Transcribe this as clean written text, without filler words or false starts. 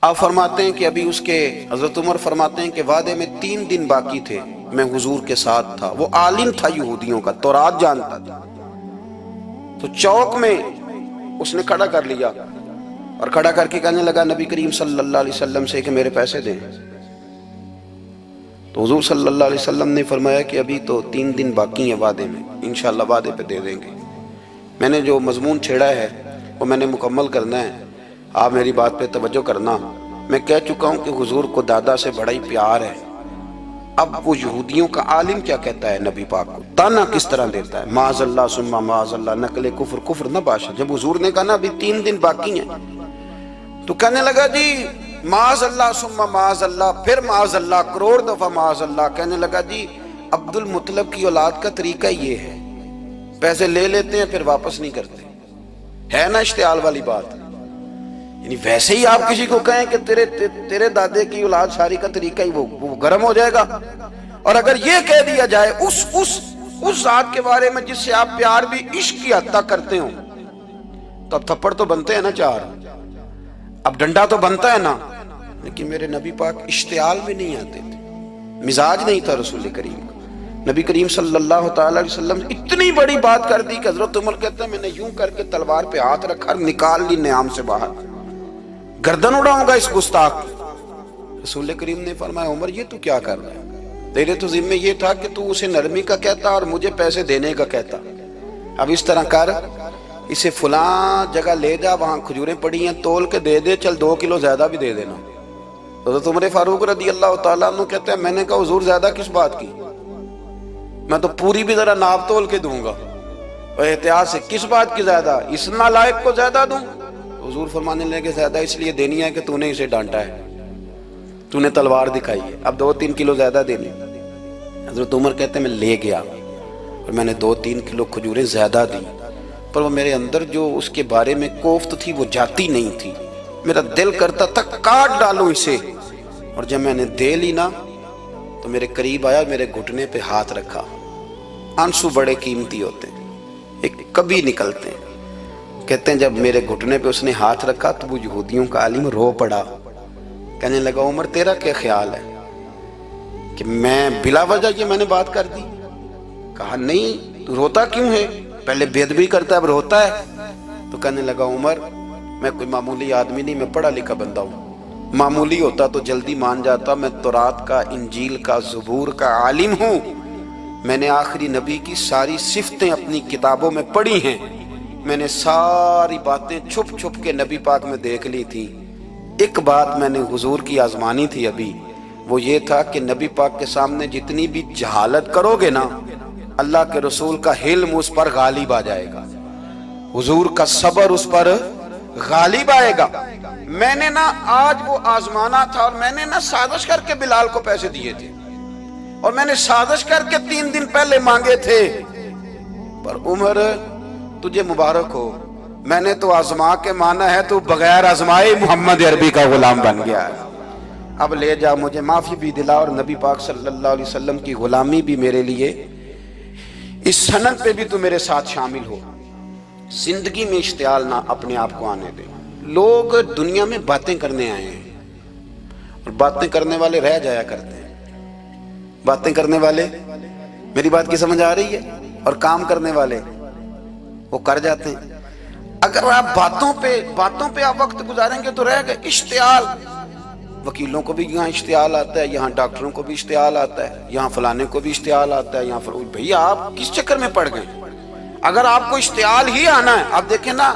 آپ فرماتے ہیں کہ ابھی اس کے حضرت عمر فرماتے ہیں کہ وعدے میں 3 دن باقی تھے، میں حضور کے ساتھ تھا، وہ عالم تھا یہودیوں کا، تورات جانتا تھا، تو چوک میں اس نے کھڑا کر لیا اور کھڑا کر کے کہنے لگا نبی کریم صلی اللہ علیہ وسلم سے کہ میرے پیسے دیں۔ تو حضور صلی اللہ علیہ وسلم نے فرمایا کہ ابھی تو 3 دن باقی ہیں وعدے میں، انشاءاللہ وعدے پہ دے دیں گے۔ میں نے جو مضمون چھیڑا ہے وہ میں نے مکمل کرنا ہے، آپ میری بات پہ توجہ کرنا۔ میں کہہ چکا ہوں کہ حضور کو دادا سے بڑا ہی پیار ہے۔ اب وہ یہودیوں کا عالم کیا کہتا ہے نبی پاک کو، تانا کس طرح دیتا ہے، معاذ اللہ ثم معاذ اللہ، نقل کفر کفر نہ باشد۔ جب حضور نے کہا نا ابھی 3 دن باقی ہیں تو کہنے لگا جی معاذ اللہ ثم معاذ اللہ، پھر معاذ اللہ، کروڑ دفعہ معاذ اللہ۔ کہنے لگا جی عبد المطلب کی اولاد کا طریقہ یہ ہے، پیسے لے لیتے ہیں پھر واپس نہیں کرتے، ہے نا اشتعال والی بات۔ یعنی ویسے ہی آپ کسی کو کہیں کہ تیرے دادے کی اولاد شاری کا طریقہ ہی وہ گرم ہو جائے گا، اور اگر یہ کہہ دیا جائے اس ذات کے بارے میں جس سے آپ پیار بھی عشق کی حد تک کرتے ہوں، تو اب تھپڑ تو بنتے ہیں نا 4، اب ڈنڈا تو بنتا ہے نا۔ لیکن میرے نبی پاک اشتعال میں نہیں آتے تھے، مزاج نہیں تھا رسول کریم کا۔ نبی کریم صلی اللہ تعالی علیہ وسلم اتنی بڑی بات کر دی کہ حضرت عمر کہتے ہیں میں نے یوں کر کے تلوار پہ ہاتھ رکھا اور نکال لی نیام سے باہر، گردن اڑاؤں گا اس گستاخ کی۔ رسول کریم نے فرمایا عمر یہ تو کیا کر رہا ہے، تیرے تو ذمہ یہ تھا کہ تو اسے نرمی کا کہتا اور مجھے پیسے دینے کا کہتا۔ اب اس طرح کر، اسے فلاں جگہ لے جا، وہاں کھجوریں پڑی ہیں تول کے دے دے، چل 2 کلو زیادہ بھی دے دینا۔ حضرت عمر فاروق رضی اللہ تعالیٰ عنہ کہتے ہیں میں نے کہا حضور زیادہ کس بات کی، میں تو پوری بھی ذرا ناپ تول کے دوں گا، اور احتیاط سے کس بات کی زیادہ، اس نالائق کو زیادہ دوں؟ حضور فرمانے لگے زیادہ اس لیے دینی ہے کہ تو نے اسے ڈانٹا ہے، تو نے تلوار دکھائی ہے، اب 2-3 کلو زیادہ دینی۔ حضرت عمر کہتے ہیں میں لے گیا اور میں نے 2-3 کلو کھجوریں زیادہ دی، پر وہ میرے اندر جو اس کے بارے میں کوفت تھی وہ جاتی نہیں تھی، میرا دل کرتا تھا کاٹ ڈالوں اسے۔ اور جب میں نے دے لی نا تو میرے قریب آیا، میرے گھٹنے پہ ہاتھ رکھا۔ آنسو بڑے قیمتی ہوتے ہیں، ایک کبھی نکلتے ہیں۔ کہتے ہیں جب میرے گھٹنے پہ اس نے ہاتھ رکھا تو وہ یہودیوں کا عالم رو پڑا، کہنے لگا عمر تیرا کیا خیال ہے کہ میں بلا وجہ یہ میں نے بات کر دی؟ کہا نہیں، تو روتا کیوں ہے، پہلے بے ادبی کرتا ہے اب روتا ہے۔ تو کہنے لگا عمر میں کوئی معمولی آدمی نہیں، میں پڑھا لکھا بندہ ہوں، معمولی ہوتا تو جلدی مان جاتا، میں تورات کا، انجیل کا، زبور کا عالم ہوں، میں نے آخری نبی کی ساری صفتیں اپنی کتابوں میں پڑھی ہیں، میں نے ساری باتیں چھپ چھپ کے نبی پاک میں دیکھ لی تھی۔ ایک بات میں نے حضور کی آزمانی تھی ابھی، وہ یہ تھا کہ نبی پاک کے سامنے جتنی بھی جہالت کرو گے نا، اللہ کے رسول کا حلم اس پر غالب آ جائے گا، حضور کا صبر اس پر غالب آئے گا۔ میں نے نا آج وہ آزمانا تھا، اور میں نے نا سازش کر کے بلال کو پیسے دیے تھے، اور میں نے سازش کر کے 3 دن پہلے مانگے تھے، پر عمر تجھے مبارک ہو، میں نے تو آزما کے مانا ہے، تو بغیر آزمائے محمد عربی کا غلام بن گیا ہے۔ اب لے جا، مجھے معافی بھی دلا، اور نبی پاک صلی اللہ علیہ وسلم کی غلامی بھی میرے لیے اس سند پہ بھی تو میرے ساتھ شامل ہو۔ زندگی میں اشتعال نہ اپنے آپ کو آنے دے۔ لوگ دنیا میں باتیں کرنے آئے ہیں، اور باتیں کرنے والے رہ جایا کرتے ہیں، باتیں کرنے والے، میری بات کی سمجھ آ رہی ہے، اور کام کرنے والے وہ کر جاتے ہیں۔ اگر آپ باتوں پہ آپ وقت گزاریں گے تو رہ گئے۔ اشتعال، وکیلوں کو بھی یہاں اشتعال آتا ہے، یہاں ڈاکٹروں کو بھی اشتعال آتا ہے، یہاں فلانے کو بھی اشتعال آتا ہے، یہاں بھئی آپ کس چکر میں پڑ گئے؟ اگر آپ کو اشتعال ہی آنا ہے، آپ دیکھیں نا